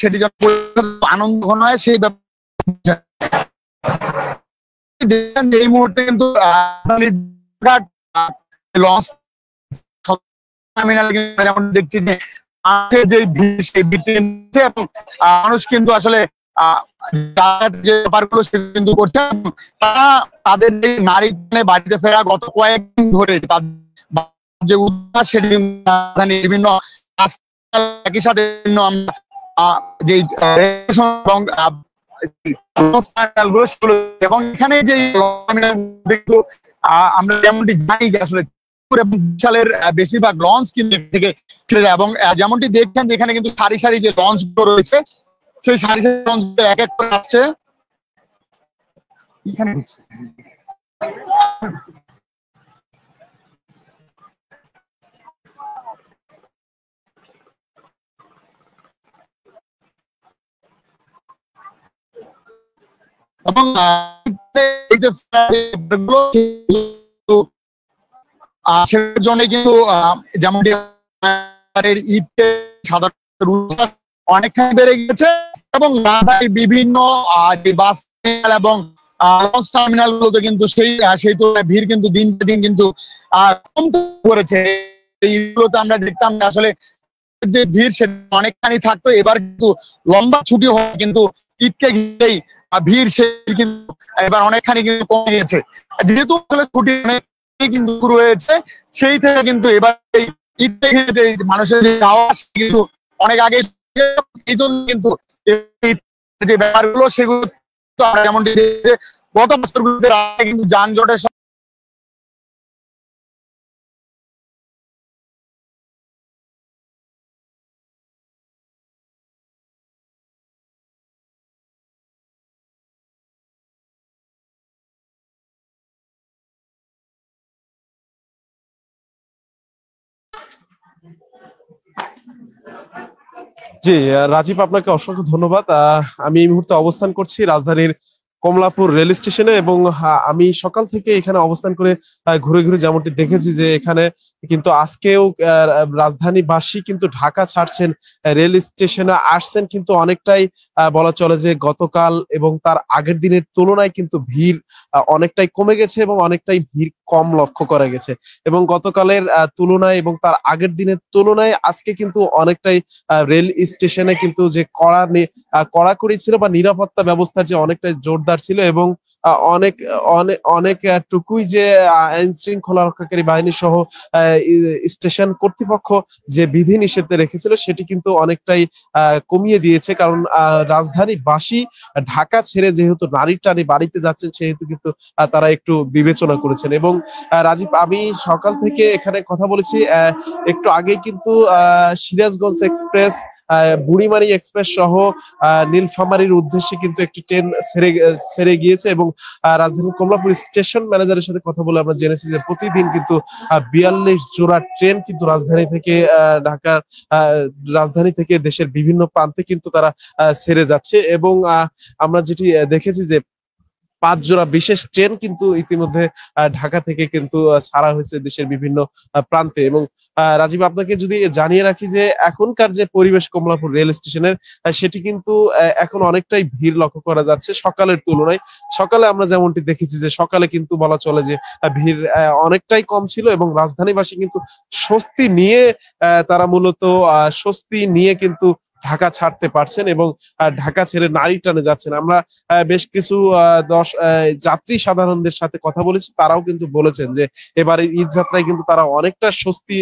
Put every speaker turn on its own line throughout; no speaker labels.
সেটি যেন আনন্দ ঘন হয় সেই ব্যাপার। এই মুহূর্তে কিন্তু লঞ্চ টার্মিনাল যেমন দেখছি যে যে ভিড় সেই ভিড় এবং মানুষ কিন্তু আসলে যে ব্যাপারগুলো সেগুলো কিন্তু করছে। তারা তাদের যে নারী বাড়িতে ফেরা গত কয়েকদিন ধরে তাদের যে উদ্ধার সেটি বিভিন্ন একই সাথে আমরা যে এবং এখানে যে আমরা যেমনটি জানি যে আসলে সালের বেশিরভাগ লঞ্চ কিন্তু থেকে চলে যায় এবং যেমনটি দেখছেন যে এখানে কিন্তু সারি সারি যে লঞ্চ গুলো রয়েছে সেই সারি সারি লঞ্চ এক এক করে আসছে এখানে। এবং সেটার জন্য কিন্তু যেমন ঈদকে সাধারণ অনেকখানি বেড়ে গেছে এবং বিভিন্ন বাস এবং লঞ্চ টার্মিনাল গুলোতে কিন্তু সেই তুলনায় ভিড় কিন্তু দিন দিন কিন্তু কমতে পড়েছে। এইগুলোতে আমরা দেখতাম যে আসলে যে ভিড় সেটা অনেকখানি থাকতো, এবার কিন্তু লম্বা ছুটি হয় কিন্তু ঈদকে ঘিরেই ভিড় সে কিন্তু এবার অনেকখানি কিন্তু কমে গেছে। যেহেতু আসলে ছুটি অনেক কিন্তু শুরু হয়েছে সেই থেকে কিন্তু এবার এই ঈদ থেকে যে মানুষের যে যাওয়া কিন্তু অনেক আগে, এই জন্য কিন্তু যে ব্যাপারগুলো সেগুলো আমরা যেমন গত বছরগুলোতে কিন্তু যানজটের
জি রাজীব, আপনাকে অসংখ্য ধন্যবাদ। আমি এই মুহূর্তে অবস্থান করছি রাজধানীর কমলাপুর রেল স্টেশনে এবং আমি সকাল থেকে এখানে অবস্থান করে ঘুরে ঘুরে যেমনটি দেখেছি যে এখানে কিন্তু আজকেও রাজধানীবাসী কিন্তু ঢাকা ছাড়ছেন, রেল স্টেশনে আসছেন, কিন্তু অনেকটাই বলা চলে যে গতকাল এবং তার আগের দিনের তুলনায় কিন্তু ভিড় অনেকটাই কমে গেছে এবং অনেকটাই ভিড় কম লক্ষ্য করা গেছে এবং গতকালের তুলনায় এবং তার আগের দিনের তুলনায় আজকে কিন্তু অনেকটাই রেল স্টেশনে কিন্তু যে কড়াকড়ি ছিল বা নিরাপত্তা ব্যবস্থা যে অনেকটাই জোরদার ছিল এবং অনেক অনেক অনেক টুকুই যে আইন শৃঙ্খলা রক্ষাকারী বাহিনী সহ স্টেশন কর্তৃপক্ষ যে বিধি নিষেধ রেখেছিল সেটি কিন্তু অনেকটাই কমিয়ে দিয়েছে, কারণ রাজধানীবাসী ঢাকা ছেড়ে যেহেতু নারী টানি বাড়িতে যাচ্ছেন সেহেতু কিন্তু তারা একটু বিবেচনা করেছেন। এবং রাজীব, আমি সকাল থেকে এখানে কথা বলেছি, একটু আগেই কিন্তু সিরাজগঞ্জ এক্সপ্রেস, বুড়িমারি এক্সপ্রেস সহ নীলফামারীর উদ্দেশ্যে কিন্তু একটি ট্রেন ছেড়ে গিয়েছে এবং রাজধানীর কমলাপুর স্টেশন ম্যানেজারের সাথে কথা বলে আমরা জেনেছি যে প্রতিদিন কিন্তু ৪২ জোড়া ট্রেন কিন্তু রাজধানী থেকে দেশের বিভিন্ন প্রান্তে কিন্তু তারা ছেড়ে যাচ্ছে এবং আমরা যেটি দেখেছি যে ৫ জোড়া বিশেষ ট্রেন কিন্তু ইতিমধ্যে ঢাকা থেকে কিন্তু ছাড়া হয়েছে দেশের বিভিন্ন প্রান্তে। এবং রাজীব, আপনাকে যদি জানিয়ে রাখি যে এখনকার যে পরিবেশ কমলাপুর রেল স্টেশনের সেটি কিন্তু এখন অনেকটাই ভিড় লক্ষ্য করা যাচ্ছে সকালের তুলনায়। সকালে আমরা যেমনটি দেখেছি যে সকালে কিন্তু বলা চলে যে ভিড় অনেকটাই কম ছিল এবং রাজধানীবাসী কিন্তু স্বস্তি নিয়ে তারা মূলত স্বস্তি নিয়ে কিন্তু ঢাকা ছাড়তে পারছেন এবং ঢাকা ছেড়ে নারী টানে যাচ্ছেন। আমরা বেশ কিছু যাত্রী সাধারণদের সাথে কথা বলেছি, তারাও কিন্তু বলেছেন যে এবারের ঈদ যাত্রায় কিন্তু তারা অনেকটা স্বস্তি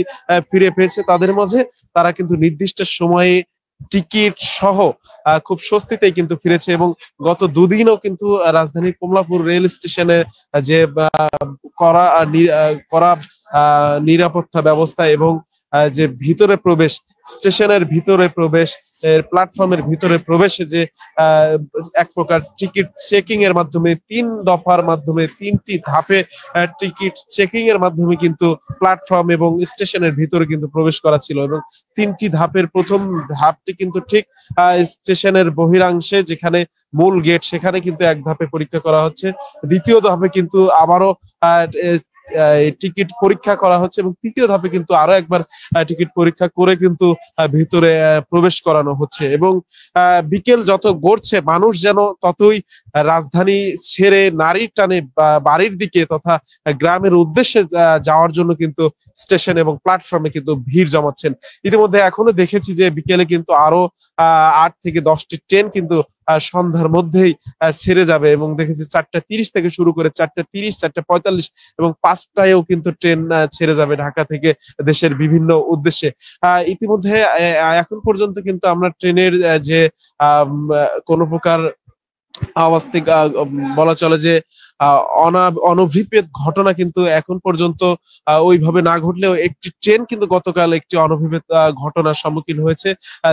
ফিরে পেয়েছে তাদের মাঝে। তারা কিন্তু নির্দিষ্ট সময়ে টিকিট সহ খুব স্বস্তিতেই কিন্তু ফিরেছে এবং গত দুদিনও কিন্তু রাজধানীর কমলাপুর রেল স্টেশনে যে করা নিরাপত্তা ব্যবস্থা এবং যে ভিতরে প্রবেশ, স্টেশনের ভিতরে প্রবেশ, প্ল্যাটফর্মের ভিতরে প্রবেশে যে এক প্রকার টিকিট চেকিং এর মাধ্যমে ৩ দফার মাধ্যমে ৩টি ধাপে টিকিট চেকিং এর মাধ্যমে কিন্তু প্ল্যাটফর্ম এবং স্টেশনের ভিতরে কিন্তু প্রবেশ করা ছিল এবং ৩টি ধাপের প্রথম ধাপটি কিন্তু ঠিক স্টেশনের বহিরাংশে যেখানে মূল গেট সেখানে কিন্তু এক ধাপে পরীক্ষা করা হচ্ছে। দ্বিতীয় ধাপে কিন্তু আবারও টিকিট পরীক্ষা করা হচ্ছে এবং তৃতীয় ধাপে কিন্তু আরো একবার টিকিট পরীক্ষা করে কিন্তু ভিতরে প্রবেশ করানো হচ্ছে। এবং বিকেল যত গড়ছে মানুষ যেন ততই রাজধানী ছেড়ে নারীর টানে বাড়ির দিকে তথা গ্রামের উদ্দেশ্যে যাওয়ার জন্য কিন্তু স্টেশন এবং প্ল্যাটফর্মে কিন্তু ভিড় জমাচ্ছেন। ইতিমধ্যে এখনো দেখেছি যে বিকেলে কিন্তু আরো 8 থেকে 10টি ট্রেন কিন্তু সন্ধ্যার মধ্যেই ছেড়ে যাবে এবং দেখেছি 4:30 থেকে শুরু করে 4:30, 4:45 এবং 5টায়ও কিন্তু ট্রেন ছেড়ে যাবে ঢাকা থেকে দেশের বিভিন্ন উদ্দেশ্যে। ইতিমধ্যে এখন পর্যন্ত কিন্তু আমরা ট্রেনের যে কোনো প্রকার আওয়াজ থেকে বলা চলে যে অনভিপ্রেত ঘটনা কিন্তু এখন পর্যন্ত ওইভাবে না ঘটলেও একটি ট্রেন কিন্তু গতকাল একটি অনভিপ্রেত ঘটনার সম্মুখীন হয়েছে,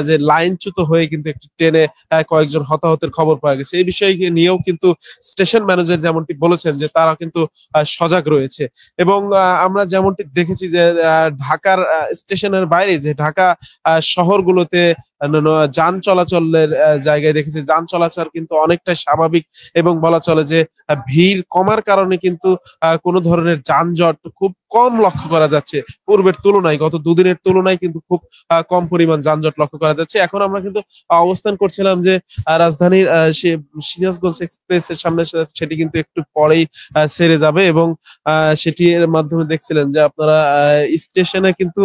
যে লাইনচ্যুত হয়ে কিন্তু একটি ট্রেনে কয়েকজন হতাহতের খবর পাওয়া গেছে। এই বিষয় নিয়েও কিন্তু স্টেশন ম্যানেজার যেমনটি বলেছেন যে তারা কিন্তু সজাগ রয়েছে। এবং আমরা যেমনটি দেখেছি যে ঢাকার স্টেশনের বাইরে যে ঢাকা শহরগুলোতে যান চলাচলের জায়গায় দেখেছি যান চলাচল কিন্তু অনেকটাই স্বাভাবিক এবং বলা চলে যে ভিড় কমার কারণে কিন্তু কোনো ধরনের যানজট খুব কম লক্ষ্য করা যাচ্ছে পূর্বের তুলনায়। গত দুদিনের তুলনায় কিন্তু খুব কম পরিমাণ যানজট লক্ষ্য করা যাচ্ছে। এখন আমরা কিন্তু অবস্থান করছিলাম যে রাজধানীর সিরাজগঞ্জ এক্সপ্রেসের সামনে, সেটি কিন্তু একটু পরেই ছেড়ে যাবে এবং সেটির মাধ্যমে দেখছিলেন যে আপনারা স্টেশনে কিন্তু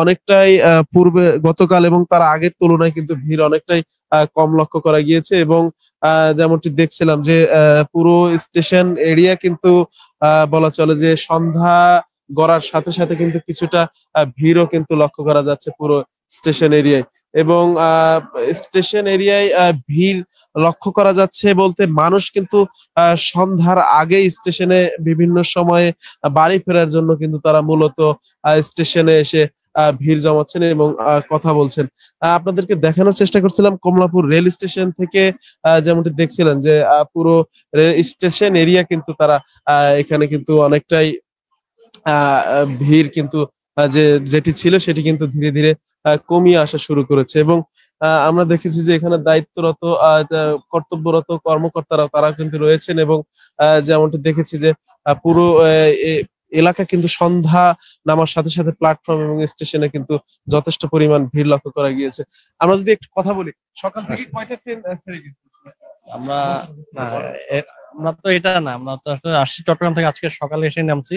অনেকটাই পূর্বে গতকাল এবং তার আগের তুলনায় কিন্তু ভিড় অনেকটাই কম লক্ষ্য করা গিয়েছে। এবং যেমনটি দেখছিলাম যে পুরো স্টেশন এরিয়া কিন্তু বলা চলে যে সন্ধ্যা গড়ার সাথে সাথে কিন্তু কিছুটা ভিড়ও কিন্তু লক্ষ্য করা যাচ্ছে পুরো স্টেশন এরিয়ায়। এবং স্টেশন এরিয়ায় ভিড় লক্ষ্য করা যাচ্ছে বলতে মানুষ কিন্তু সন্ধ্যার আগে স্টেশনে বিভিন্ন সময়ে বাড়ি ফেরার জন্য কিন্তু তারা মূলত স্টেশনে এসে ভিড় জমাচ্ছেন এবং কথা বলছেন। আপনাদেরকে দেখানোর চেষ্টা করছিলাম কমলাপুর রেল স্টেশন থেকে, যেমনটি দেখছিলেন যে পুরো স্টেশন এরিয়া কিন্তু তারা এখানে কিন্তু অনেকটাই ভিড় কিন্তু যেটি ছিল সেটি কিন্তু ধীরে ধীরে কমিয়ে আসা শুরু করেছে। এবং আমরা দেখেছি যে এখানে দায়িত্বরত কর্তব্যরত কর্মকর্তারা তারা কিন্তু রয়েছেন এবং যেমনটি দেখেছি যে পুরো এলাকা কিন্তু সন্ধ্যা নামার সাথে সাথে প্ল্যাটফর্ম এবং স্টেশনে কিন্তু যথেষ্ট পরিমাণ ভিড় লক্ষ্য করা গিয়েছে। আমরা যদি একটু কথা বলি, সকাল থেকে কয়টা ট্রেন ছেড়ে গেছে?
আমরা আমরা তো এটা না, আমরা তো আসছি চট্টগ্রাম থেকে, আজকে সকালে এসে নামছি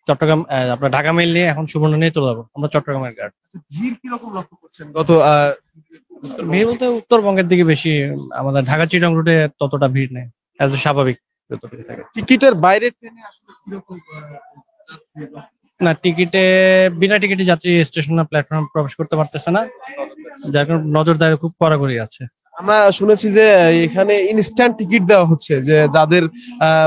চট্টগ্রাম, আপনার ঢাকা মেইল নিয়ে এখন সুবর্ণ নিয়ে চলে যাবো আমরা চট্টগ্রামের গার্ড।
ভিড় কিরকম লক্ষ্য করছেন? গত
ভিড় বলতে উত্তরবঙ্গের দিকে বেশি, আমাদের ঢাকা চিটাং রুটে ততটা ভিড় নেই, স্বাভাবিক থাকে।
টিকিটের বাইরে ট্রেনে আসলে কিরকম
না, বিনা টিকিটে যাত্রী স্টেশন প্ল্যাটফর্ম প্রবেশ করতে পারতেছে না, যার কারণে নজরদারি খুব কড়াকড়ি আছে।
আমরা শুনেছি যে এখানে ইনস্ট্যান্ট টিকিট দেওয়া হচ্ছে, যে যাদের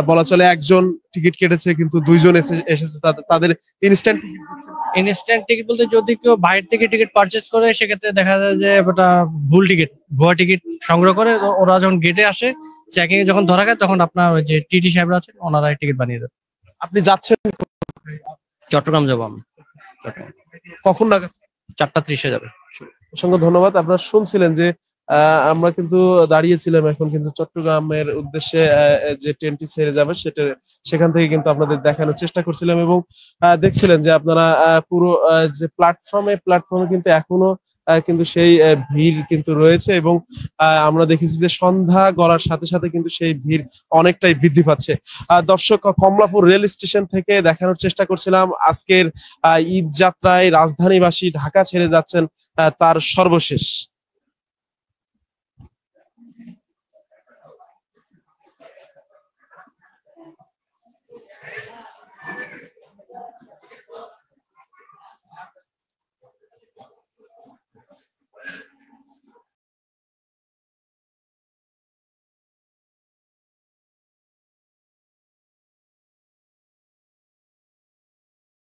বলা চলে একজন টিকিট কেটেছে কিন্তু দুইজন এসেছে তাদের
ইনস্ট্যান্ট টিকিট বলতে যদি কেউ বাইরে থেকে টিকিট পারচেজ করে সেক্ষেত্রে দেখা যায় যে ওটা ভুল টিকিট, ভুয়া টিকিট সংগ্রহ করে ওরা যখন গেটে আসে চেকিং এ যখন ধরা যায় তখন আপনার ওই যে টিটি সাহেবরা আছেন ওনারা টিকিট বানিয়ে দেন।
আপনি যাচ্ছেন?
চট্টগ্রাম যাবো আমি।
কখন নাগাদ?
4:30 যাবে।
অসংখ্য ধন্যবাদ। আপনারা শুনছিলেন যে আমরা কিন্তু দাঁড়িয়েছিলাম এখন কিন্তু চট্টগ্রামের উদ্দেশ্যে যে ট্রেনটি ছেড়ে যাবে সেখান থেকে কিন্তু আপনাদের দেখানোর চেষ্টা করছিলাম এবং দেখছিলেন যে আপনারা পুরো যে প্ল্যাটফর্মে কিন্তু এখনো কিন্তু সেই ভিড় কিন্তু রয়েছে এবং আমরা দেখেছি যে সন্ধ্যা গড়ার সাথে সাথে কিন্তু সেই ভিড় অনেকটাই বৃদ্ধি পাচ্ছে। দর্শক, কমলাপুর রেল স্টেশন থেকে দেখানোর চেষ্টা করছিলাম আজকের ঈদ যাত্রায় রাজধানীবাসী ঢাকা ছেড়ে যাচ্ছেন তার সর্বশেষ।